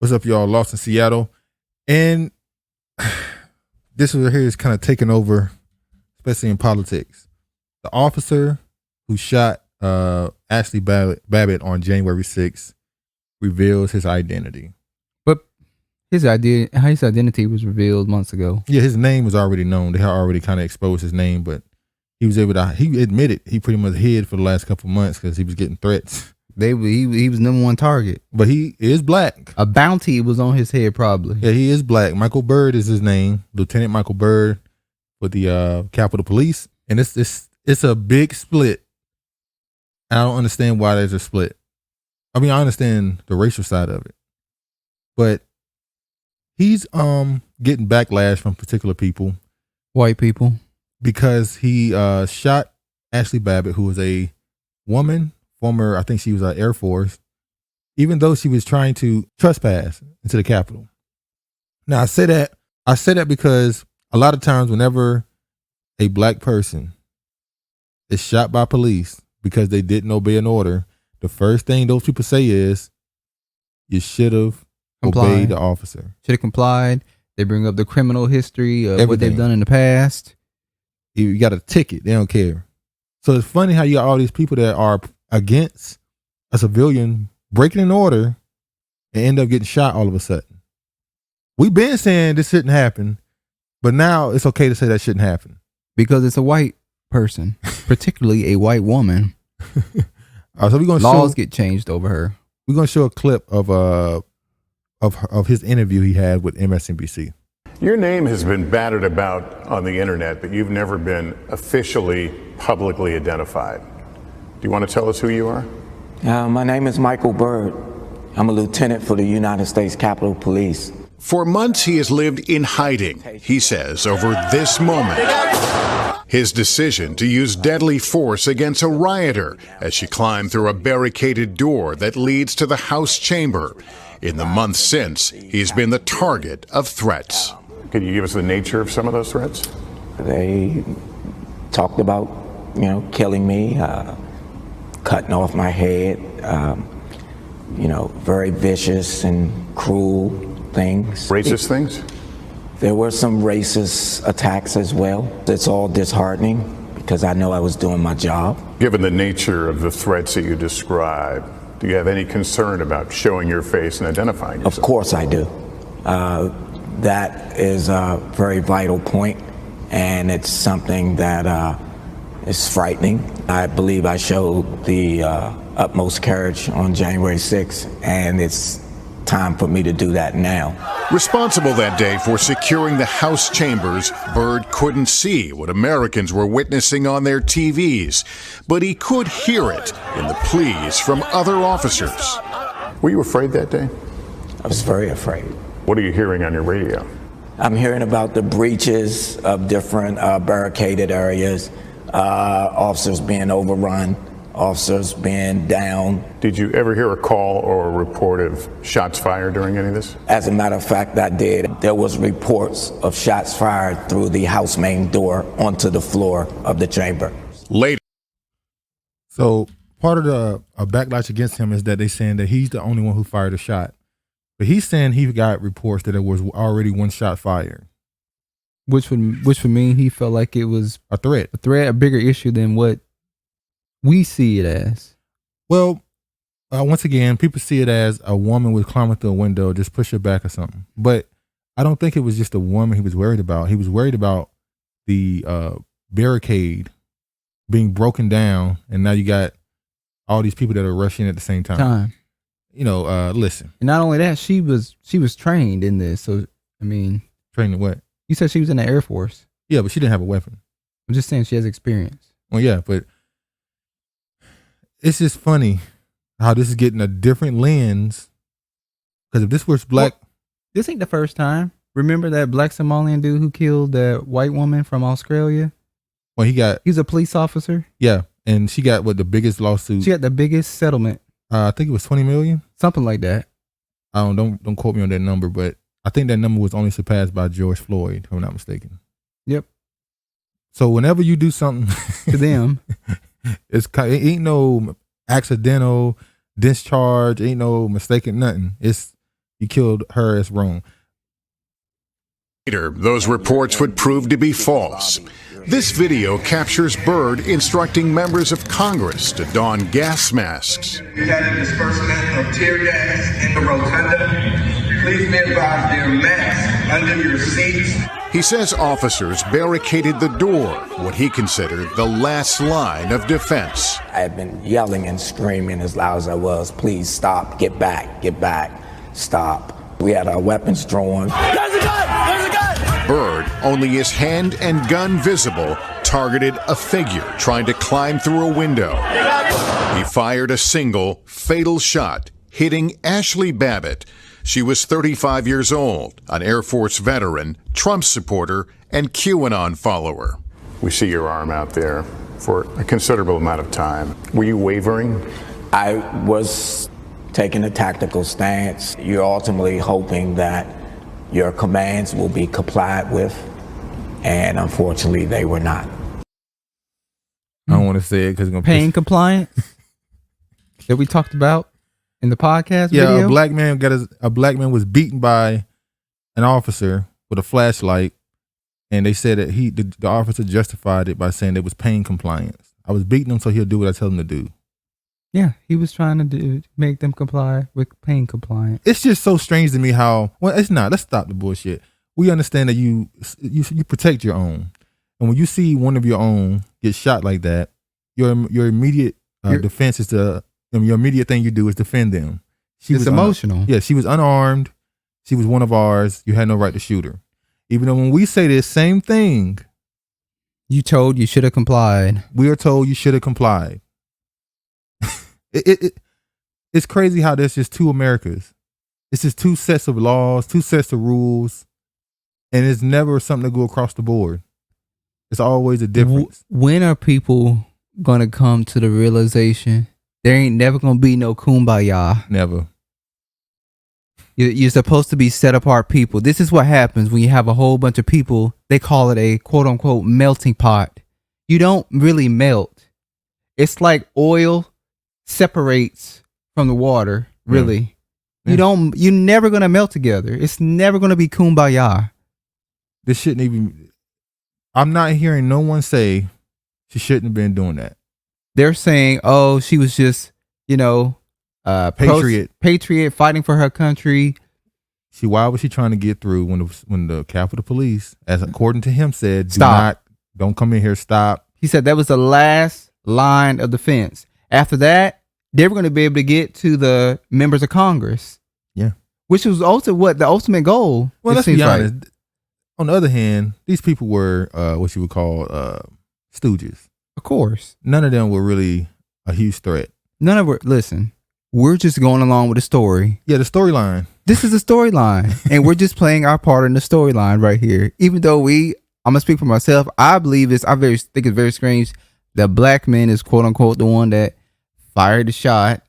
What's up, y'all? Lost in Seattle. And this right here is kind of taking over, especially in politics. The officer who shot Ashli Babbitt on January 6th reveals his identity. But his identity was revealed months ago. Yeah, his name was already known. They had already kind of exposed his name, but he admitted he pretty much hid for the last couple of months because he was getting threats. He was number one target. But he is black. A bounty was on his head, probably. Yeah, he is black. Michael Byrd is his name. Lieutenant Michael Byrd with the Capitol Police. And it's a big split. I don't understand why there's a split. I mean, I understand the racial side of it. But he's getting backlash from particular people. White people. Because he shot Ashli Babbitt, who was a woman, former, I think she was Air Force, even though she was trying to trespass into the Capitol. Now, I say that because a lot of times whenever a black person is shot by police because they didn't obey an order, the first thing those people say is, you should have obeyed the officer. Should have complied. They bring up the criminal history of Everything. What they've done in the past. You got a ticket. They don't care. So it's funny how you got all these people that are against a civilian breaking an order and end up getting shot all of a sudden. We've been saying this shouldn't happen, but now it's okay to say that shouldn't happen. Because it's a white person, particularly a white woman. So we're gonna laws get changed over her. We're gonna show a clip of his interview he had with MSNBC. Your name has been battered about on the internet, but you've never been officially publicly identified. Do you want to tell us who you are? My name is Michael Byrd. I'm a lieutenant for the United States Capitol Police. For months, he has lived in hiding, he says, over this moment. His decision to use deadly force against a rioter as she climbed through a barricaded door that leads to the House chamber. In the months since, he's been the target of threats. Could you give us the nature of some of those threats? They talked about, killing me, cutting off my head, very vicious and cruel things. Racist things? There were some racist attacks as well. It's all disheartening because I know I was doing my job. Given the nature of the threats that you describe, do you have any concern about showing your face and identifying yourself? Of course I do. That is a very vital point, and it's something that is frightening. I believe I showed the utmost courage on January 6th, and it's time for me to do that now. Responsible that day for securing the House chambers, Byrd couldn't see what Americans were witnessing on their TVs, but he could hear it in the pleas from other officers. Were you afraid that day? I was very afraid. What are you hearing on your radio? I'm hearing about the breaches of different barricaded areas, officers being overrun, officers being down. Did you ever hear a call or a report of shots fired during any of this? As a matter of fact, I did. There was reports of shots fired through the House main door onto the floor of the chamber. Later. So part of the backlash against him is that they're saying that he's the only one who fired a shot. But he's saying he got reports that there was already one shot fired. Which would mean he felt like it was a threat. A bigger issue than what we see it as. Well, once again, people see it as a woman would climb through a window, just push her back or something. But I don't think it was just a woman he was worried about. He was worried about the barricade being broken down, and now you got all these people that are rushing at the same time. Listen. And not only that, she was trained in this. So, I mean. Trained in what? You said she was in the Air Force. Yeah, but she didn't have a weapon. I'm just saying she has experience. Well, yeah, but it's just funny how this is getting a different lens. Because if this was black. Well, this ain't the first time. Remember that black Somalian dude who killed that white woman from Australia? Well, he's a police officer. Yeah, and she got the biggest lawsuit. She got the biggest settlement. I think it was $20 million, something like that. I don't quote me on that number, but I think that number was only surpassed by George Floyd, if I'm not mistaken. Yep. So whenever you do something to them, it ain't no accidental discharge, ain't no mistaken nothing. It's He killed her as wrong. Later, those reports would prove to be false. This video captures Byrd instructing members of Congress to don gas masks. We had a disbursement of tear gas in the rotunda. Please be advised there are masks under your seats. He says officers barricaded the door, what he considered the last line of defense. I had been yelling and screaming as loud as I was, please stop, get back, stop. We had our weapons drawn. There's a gun! There's a gun! Byrd, only his hand and gun visible, targeted a figure trying to climb through a window. He fired a single, fatal shot, hitting Ashli Babbitt. She was 35 years old, an Air Force veteran, Trump supporter, and QAnon follower. We see your arm out there for a considerable amount of time. Were you wavering? I was taking a tactical stance. You're ultimately hoping that your commands will be complied with, and unfortunately they were not. I don't want to say it because it's going to Pain compliance that we talked about in the podcast Yeah, video. a black man was beaten by an officer with a flashlight, and they said that the officer justified it by saying it was pain compliance. I was beating him so he'll do what I tell him to do. Yeah, he was trying to make them comply with pain compliance. It's just so strange to me how, well, it's not. Let's stop the bullshit. We understand that you protect your own, and when you see one of your own get shot like that, your immediate defense is to. Your immediate thing you do is defend them. It's emotional. Yeah, she was unarmed. She was one of ours. You had no right to shoot her. Even though when we say this same thing, you should have complied. We are told you should have complied. It's crazy how there's just two Americas. It's just two sets of laws, two sets of rules, and it's never something to go across the board. It's always a difference. When are people gonna come to the realization there ain't never gonna be no kumbaya? Never. You're supposed to be set apart people. This is what happens when you have a whole bunch of people. They call it a quote unquote melting pot. You don't really melt. It's like oil separates from the water. Really, You're never gonna melt together. It's never gonna be kumbaya. This shouldn't even. I'm not hearing no one say she shouldn't have been doing that. They're saying, "Oh, she was just, patriot fighting for her country." Why was she trying to get through when the Capitol Police, as according to him, said, don't come in here, stop. He said that was the last line of defense. After that, they were going to be able to get to the members of Congress. Yeah, which was also the ultimate goal. Well, let's be honest. Like. On the other hand, these people were what you would call stooges. Of course. None of them were really a huge threat. Listen, we're just going along with the story. Yeah, the storyline. This is the storyline. And we're just playing our part in the storyline right here. Even though I'm going to speak for myself, I believe think it's very strange that black man is quote unquote the one that fired the shot.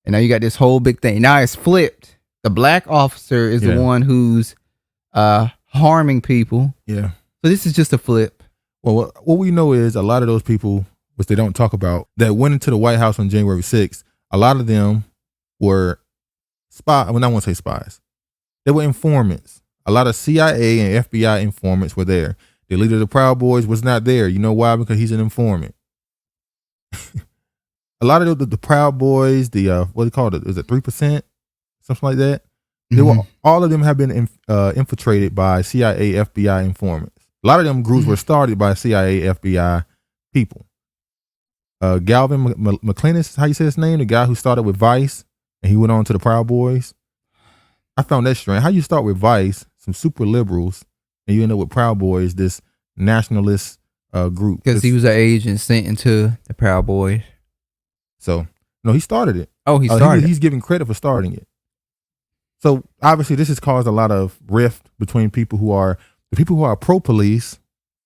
And now you got this whole big thing. Now it's flipped. The black officer is the one who's harming people. Yeah. So this is just a flip. Well, what we know is a lot of those people, which they don't talk about, that went into the White House on January 6th, a lot of them were spies. Well, I won't say spies. They were informants. A lot of CIA and FBI informants were there. The leader of the Proud Boys was not there. You know why? Because he's an informant. A lot of the Proud Boys, what do you call it? Is it 3%? Something like that. All of them have been infiltrated by CIA, FBI informants. A lot of them groups were started by CIA, FBI people. Galvin McClinnis, how you say his name? The guy who started with Vice and he went on to the Proud Boys. I found that strange. How you start with Vice, some super liberals, and you end up with Proud Boys, this nationalist group. Because he was an agent sent into the Proud Boys. So, no, he started it. Oh, he started it. He's giving credit for starting it. So, obviously, this has caused a lot of rift between people who are pro-police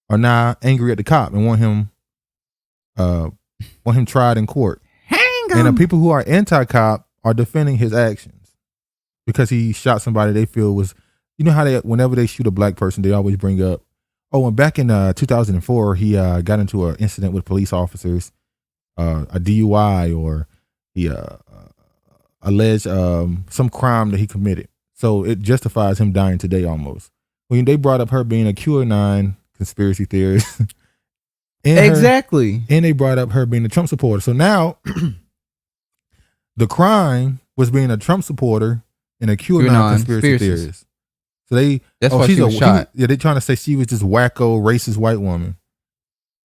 are now angry at the cop and want him tried in court. And the people who are anti-cop are defending his actions because he shot somebody they feel was, you know how whenever they shoot a black person, they always bring up, and back in 2004, he got into an incident with police officers, a DUI, or he alleged some crime that he committed. So it justifies him dying today almost. When they brought up her being a QAnon conspiracy theorist. Exactly. And they brought up her being a Trump supporter. So now the crime was being a Trump supporter and a QAnon conspiracy theorist. So that's why she was shot. They're trying to say she was this wacko, racist white woman.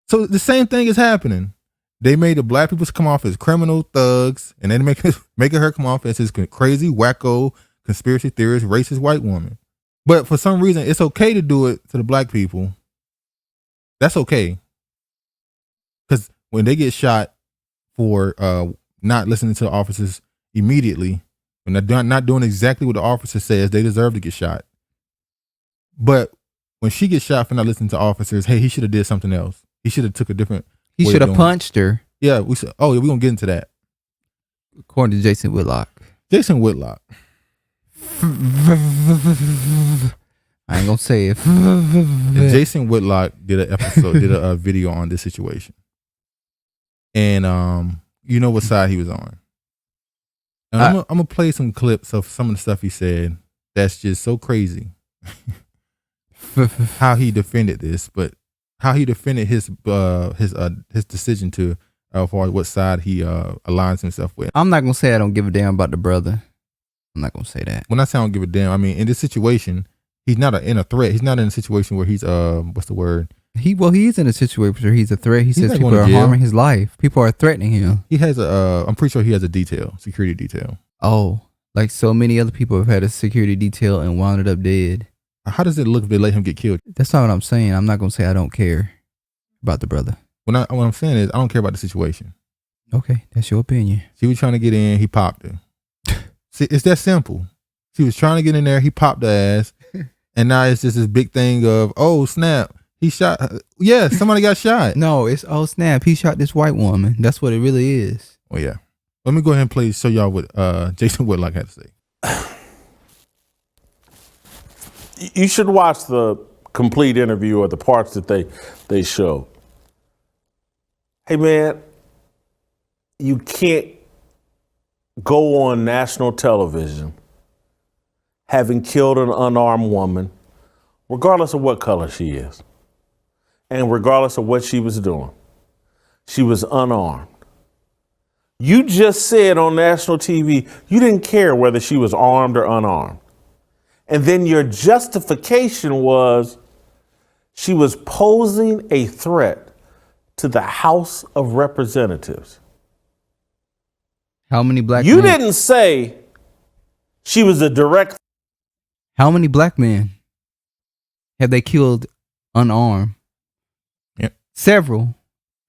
So the same thing is happening. They made the black people come off as criminal thugs, and then making her come off as this crazy, wacko, conspiracy theorist, racist white woman. But for some reason, it's okay to do it to the black people. That's okay. Because when they get shot for not listening to the officers immediately, when they're not doing exactly what the officer says, they deserve to get shot. But when she gets shot for not listening to officers, hey, he should have did something else. He should have took a different. He should have punched her. Yeah, we're gonna get into that. According to Jason Whitlock. Jason Whitlock. I ain't gonna say it. Jason Whitlock did a video on this situation, and you know what side he was on. And I'm gonna play some clips of some of the stuff he said. That's just so crazy. How he defended this, but how he defended his decision to as far as what side he aligns himself with. I'm not gonna say I don't give a damn about the brother. I'm not gonna say that. When I say I don't give a damn, I mean in this situation, he's not in a threat. He's not in a situation where he's what's the word? He is in a situation where he's a threat. He says people are harming his life. People are threatening him. He has I'm pretty sure he has a security detail. Oh, like so many other people have had a security detail and wound up dead. How does it look if they let him get killed? That's not what I'm saying. I'm not gonna say I don't care about the brother. What I'm saying is I don't care about the situation. Okay, that's your opinion. She was trying to get in, he popped her. See, it's that simple. She was trying to get in there, he popped her ass, and now it's just this big thing of, oh snap, he shot her. Yeah, somebody got shot. No, it's oh snap, he shot this white woman. That's what it really is. Well, yeah. Let me go ahead and show y'all what Jason Whitlock had to say. You should watch the complete interview or the parts that they show. Hey man, you can't go on national television having killed an unarmed woman, regardless of what color she is, and regardless of what she was doing. She was unarmed. You just said on national TV you didn't care whether she was armed or unarmed. And then your justification was she was posing a threat to the House of Representatives. How many black men? You men? didn't say she was a direct. How many black men have they killed unarmed? Yep. Several.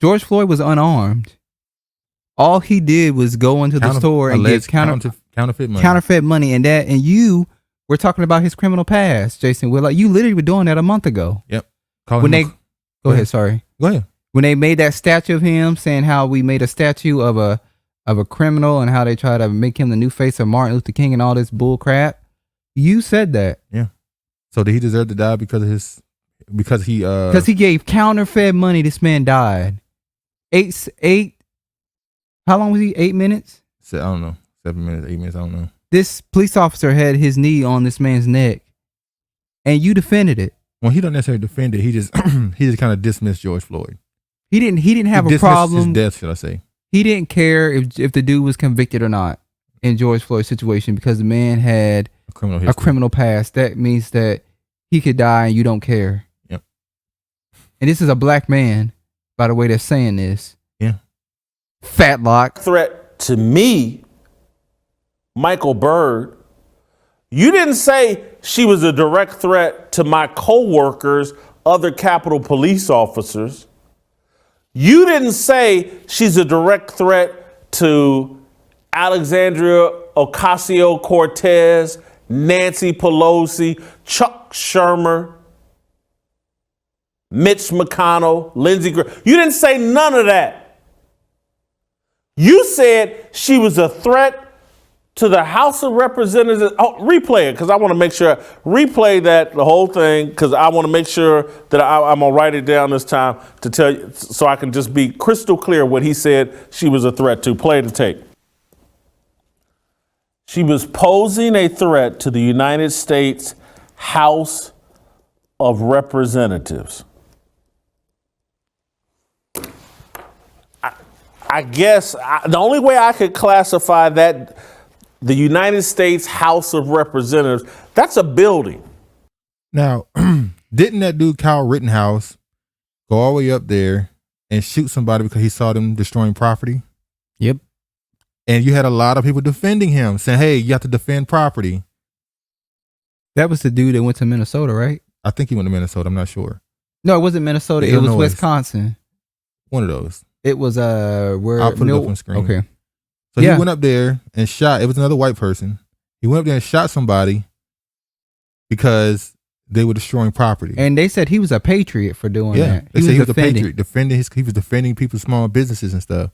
George Floyd was unarmed. All he did was go into the store and get counterfeit money. Counterfeit money, and you were talking about his criminal past, Jason Whitlock. You literally were doing that a month ago. Yep. Go ahead. Sorry. Go ahead. When they made that statue of him, saying how we made a statue of a criminal and how they try to make him the new face of Martin Luther King and all this bull crap, you said that. Yeah. So did he deserve to die because he gave counterfeit money? This man died. How long was he? 8 minutes? I don't know. 7 minutes, 8 minutes. I don't know. This police officer had his knee on this man's neck, and you defended it. Well, he don't necessarily defend it. He just kind of dismissed George Floyd. He didn't have a problem. His death, should I say? He didn't care if the dude was convicted or not in George Floyd's situation because the man had a criminal past. That means that he could die and you don't care. Yep. And this is a black man, by the way they're saying this. Yeah. Fatlock. Threat to me, Michael Byrd. You didn't say she was a direct threat to my co-workers, other Capitol Police officers. You didn't say she's a direct threat to Alexandria Ocasio-Cortez, Nancy Pelosi, Chuck Schumer, Mitch McConnell, Lindsey Graham. You didn't say none of that. You said she was a threat to the House of Representatives. Oh, replay it, because I want to make sure. Replay the whole thing, because I want to make sure that I'm going to write it down this time to tell you, so I can just be crystal clear what he said she was a threat to. Play the tape. She was posing a threat to the United States House of Representatives. I guess the only way I could classify that, the United States House of Representatives, that's a building. Now, didn't that dude Kyle Rittenhouse go all the way up there and shoot somebody because he saw them destroying property? Yep. And you had a lot of people defending him, saying, hey, you have to defend property. That was the dude that went to Minnesota, right? I think he went to Minnesota. I'm not sure. No, it wasn't Minnesota. It was Wisconsin. One of those. It was where I'll put it up on screen. Okay. So he went up there and shot. It was another white person. He went up there and shot somebody because they were destroying property. And they said he was a patriot for doing that. They said he was a patriot, he was defending people's small businesses and stuff.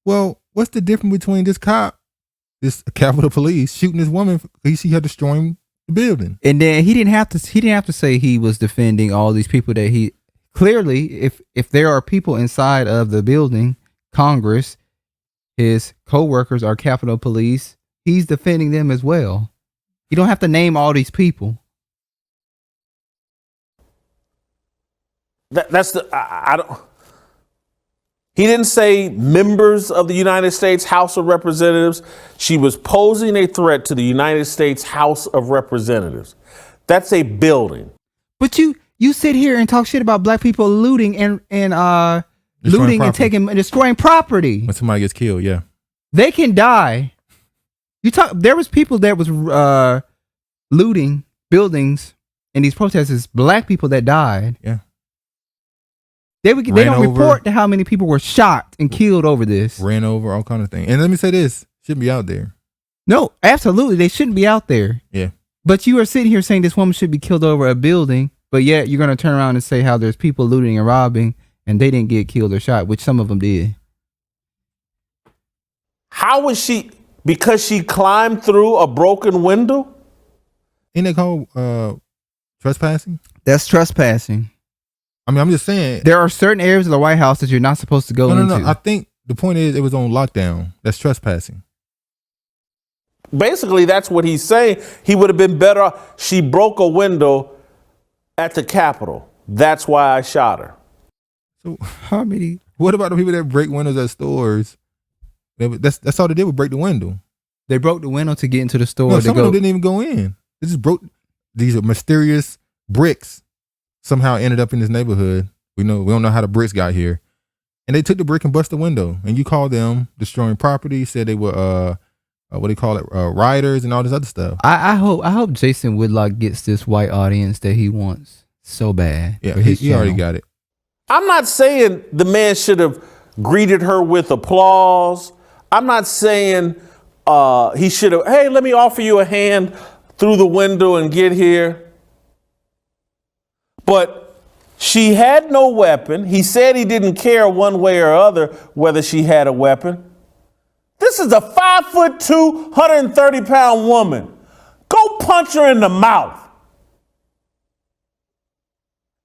Well, what's the difference between this cop, this Capitol Police, shooting this woman because he see her destroying the building? And then he didn't have to say he was defending all these people that he clearly, if there are people inside of the building, Congress, his co-workers are Capitol Police, he's defending them as well. You don't have to name all these people. That's the I don't. He didn't say members of the United States House of Representatives. She was posing a threat to the United States House of Representatives. That's a building. But you sit here and talk shit about black people looting and looting and taking and destroying property. When somebody gets killed, yeah. They can die. There was people that was looting buildings in these protests, black people that died. Yeah. They don't report to how many people were shot and killed over this. Ran over, all kind of things. And let me say this, shouldn't be out there. No, absolutely. They shouldn't be out there. Yeah. But you are sitting here saying this woman should be killed over a building, but yet you're going to turn around and say how there's people looting and robbing and they didn't get killed or shot, which some of them did. How was she? Because she climbed through a broken window? Ain't that called trespassing? That's trespassing. I mean, I'm just saying. There are certain areas of the White House that you're not supposed to go into. No. I think the point is it was on lockdown. That's trespassing. Basically, that's what he's saying. He would have been better. She broke a window at the Capitol. That's why I shot her. So how many? What about the people that break windows at stores? That's all they did was break the window. They broke the window to get into the store. No, some of them didn't even go in. They just broke. These are mysterious bricks. Somehow ended up in this neighborhood. We don't know how the bricks got here. And they took the brick and bust the window. And you call them destroying property, said they were what do you call it? Rioters and all this other stuff. I hope Jason Whitlock gets this white audience that he wants so bad. Yeah, he already got it. I'm not saying the man should have greeted her with applause. I'm not saying he should have, hey, let me offer you a hand through the window and get here. But she had no weapon. He said he didn't care one way or other whether she had a weapon. This is a 5'2", 130-pound woman. Go punch her in the mouth.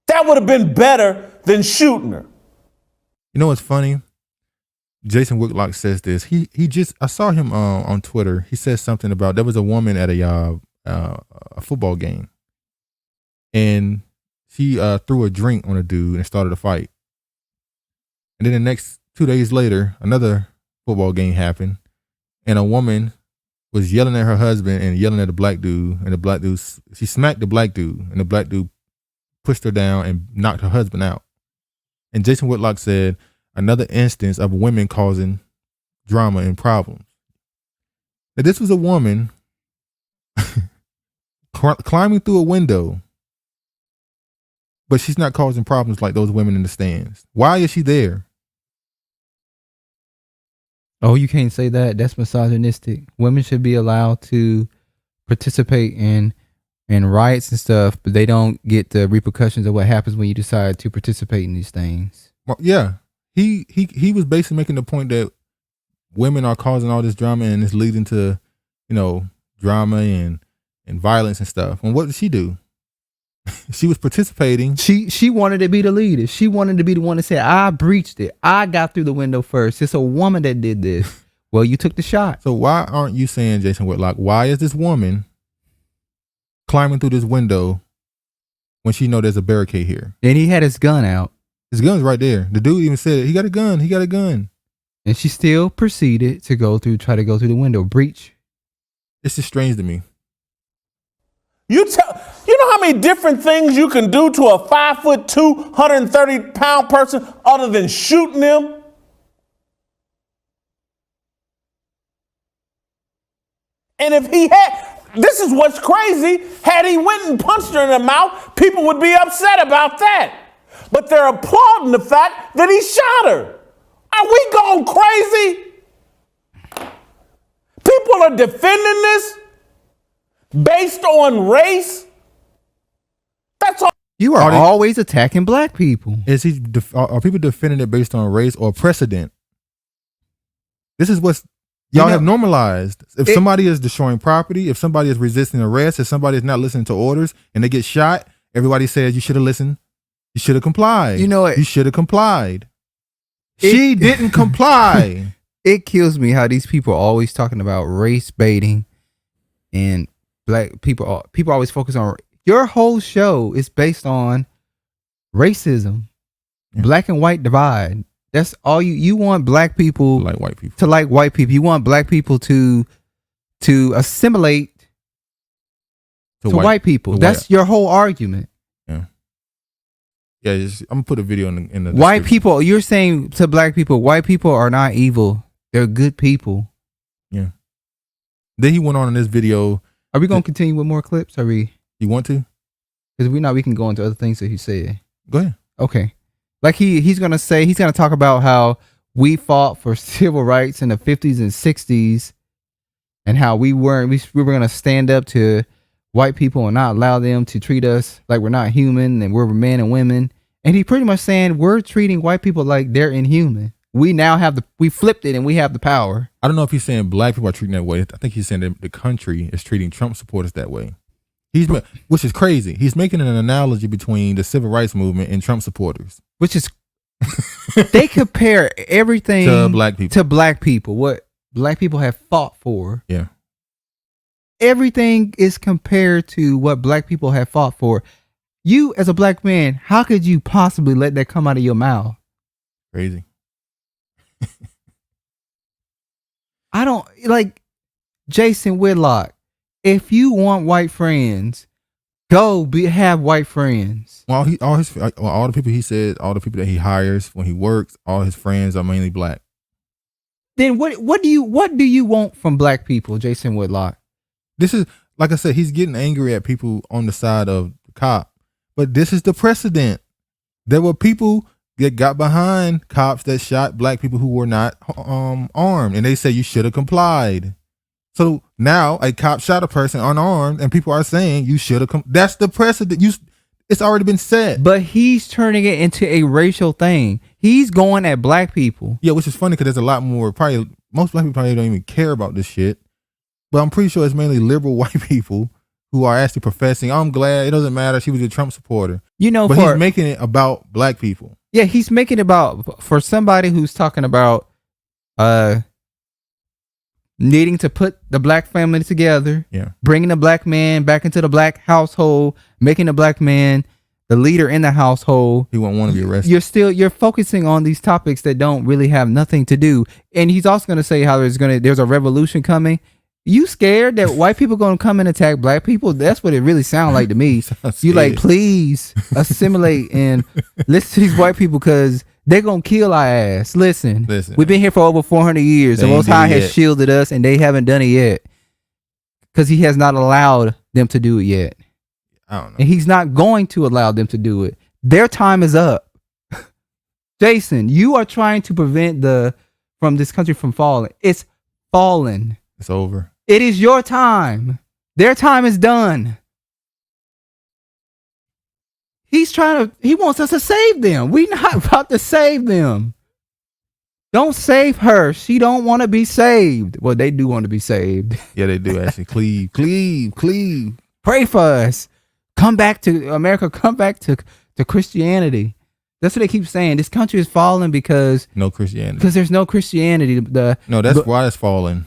That would have been better than shooting her. You know what's funny? Jason Whitlock says this. I saw him on Twitter. He says something about there was a woman at a football game, and she threw a drink on a dude and started a fight. And then the next 2 days later, another football game happened, and a woman was yelling at her husband and yelling at the black dude, and the black dude, she smacked the black dude, and the black dude pushed her down and knocked her husband out. And Jason Whitlock said, another instance of women causing drama and problems. Now, this was a woman climbing through a window, but she's not causing problems like those women in the stands. Why is she there? Oh, you can't say that. That's misogynistic. Women should be allowed to participate in riots and stuff, but they don't get the repercussions of what happens when you decide to participate in these things. Well, yeah. He was basically making the point that women are causing all this drama and it's leading to, drama and violence and stuff. And what did she do? She was participating. She wanted to be the leader. She wanted to be the one that said, I breached it. I got through the window first. It's a woman that did this. Well, you took the shot. So why aren't you saying, Jason Whitlock, why is this woman climbing through this window when she know there's a barricade here? And he had his gun out. His gun's right there. The dude even said, he got a gun. He got a gun. And she still proceeded to try to go through the window. Breach. It's just strange to me. You know how many different things you can do to a 5'2", 130-pound person other than shooting them? And if he had, this is what's crazy, had he went and punched her in the mouth, people would be upset about that. But they're applauding the fact that he shot her. Are we going crazy? People are defending this based on race? That's all. You are always attacking black people. Are people defending it based on race or precedent? This is what's y'all have normalized. If somebody is destroying property, if somebody is resisting arrest, if somebody is not listening to orders and they get shot, everybody says you should have listened. You should have complied. You know what? You should have complied. She didn't comply. It kills me how these people are always talking about race baiting and black people. People always focus on your whole show is based on racism, black and white divide. That's all you want black people like white people to like white people. You want black people to assimilate to white people. That's your whole argument. Yeah, I'm gonna put a video in the white people. You're saying to black people, white people are not evil. They're good people. Yeah. Then he went on in this video. Are we gonna continue with more clips? Are we? You want to? Because we can go into other things that he said. Go ahead. Okay. Like he's gonna talk about how we fought for civil rights in the 50s and 60s, and how we were gonna stand up to white people and not allow them to treat us like we're not human and we're men and women. And he pretty much saying we're treating white people like they're inhuman. We now we flipped it and we have the power. I don't know if he's saying black people are treating that way. I think he's saying that the country is treating Trump supporters that way. Which is crazy. He's making an analogy between the civil rights movement and Trump supporters. Which is, they compare everything to black people. What black people have fought for. Yeah. Everything is compared to what black people have fought for. You, as a black man, how could you possibly let that come out of your mouth? Crazy. I don't like Jason Whitlock. If you want white friends, have white friends. Well, all the people he said, all the people that he hires when he works, all his friends are mainly black. Then what do you want from black people, Jason Whitlock? This is, like I said, he's getting angry at people on the side of the cop. But this is the precedent. There were people that got behind cops that shot black people who were not armed. And they say you should have complied. So now a cop shot a person unarmed and people are saying you should have That's the precedent. It's already been set. But he's turning it into a racial thing. He's going at black people. Yeah, which is funny because there's a lot more. Probably most black people probably don't even care about this shit. But I'm pretty sure it's mainly liberal white people who are actually professing, I'm glad, it doesn't matter, she was a Trump supporter. But he's making it about black people. Yeah, he's making it about, for somebody who's talking about needing to put the black family together, bringing the black man back into the black household, making the black man the leader in the household. He won't want to be arrested. You're focusing on these topics that don't really have nothing to do. And he's also going to say how there's a revolution coming. You scared that white people gonna come and attack black people? That's what it really sounds like to me. You like, please assimilate and listen to these white people because they're gonna kill our ass. Listen, we've been here for over 400 years. The Most High has shielded us, and they haven't done it yet because He has not allowed them to do it yet. I don't know, and He's not going to allow them to do it. Their time is up. Jason, you are trying to prevent from this country from falling. It's fallen. It's over. It is your time. Their time is done. He wants us to save them. We're not about to save them. Don't save her. She don't want to be saved. Well, they do want to be saved. Yeah, they do actually. Cleave. Pray for us. Come back to America. Come back to Christianity. That's what they keep saying. This country is falling because No Christianity. Because there's no Christianity. No, that's why it's falling.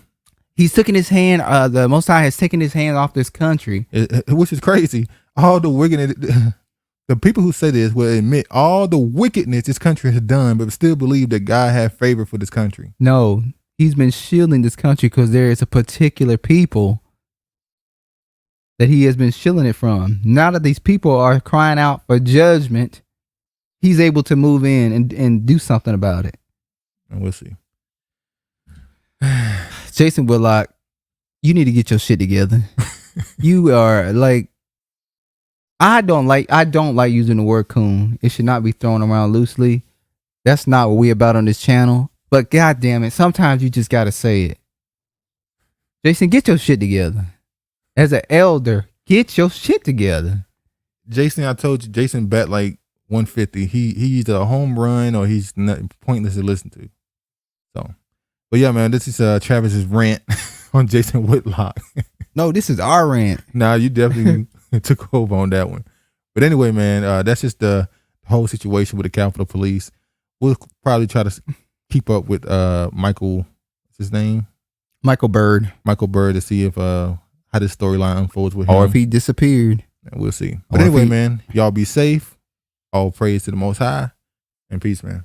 He's taken his hand. The Most High has taken his hand off this country, Which is crazy. All the wickedness, the people who say this will admit all the wickedness this country has done, but still believe that God had favor for this country. No, he's been shielding this country because there is a particular people that he has been shielding it from. Now that these people are crying out for judgment, he's able to move in and do something about it. And we'll see. Jason Whitlock, you need to get your shit together. You are like, I don't like using the word coon. It should not be thrown around loosely. That's not what we about on this channel. But God damn it, sometimes you just gotta say it. Jason, get your shit together. As an elder, get your shit together. Jason, I told you, Jason bet like 150. He's either a home run or he's not, pointless to listen to. So, but yeah, man, this is Travis's rant on Jason Whitlock. No, this is our rant. Nah, you definitely took over on that one. But anyway, man, that's just the whole situation with the Capitol Police. We'll probably try to keep up with Michael, what's his name? Michael Byrd. Michael Byrd, to see if how this storyline unfolds with him. Or if he disappeared. We'll see. But anyway, man, y'all be safe. All praise to the Most High. And peace, man.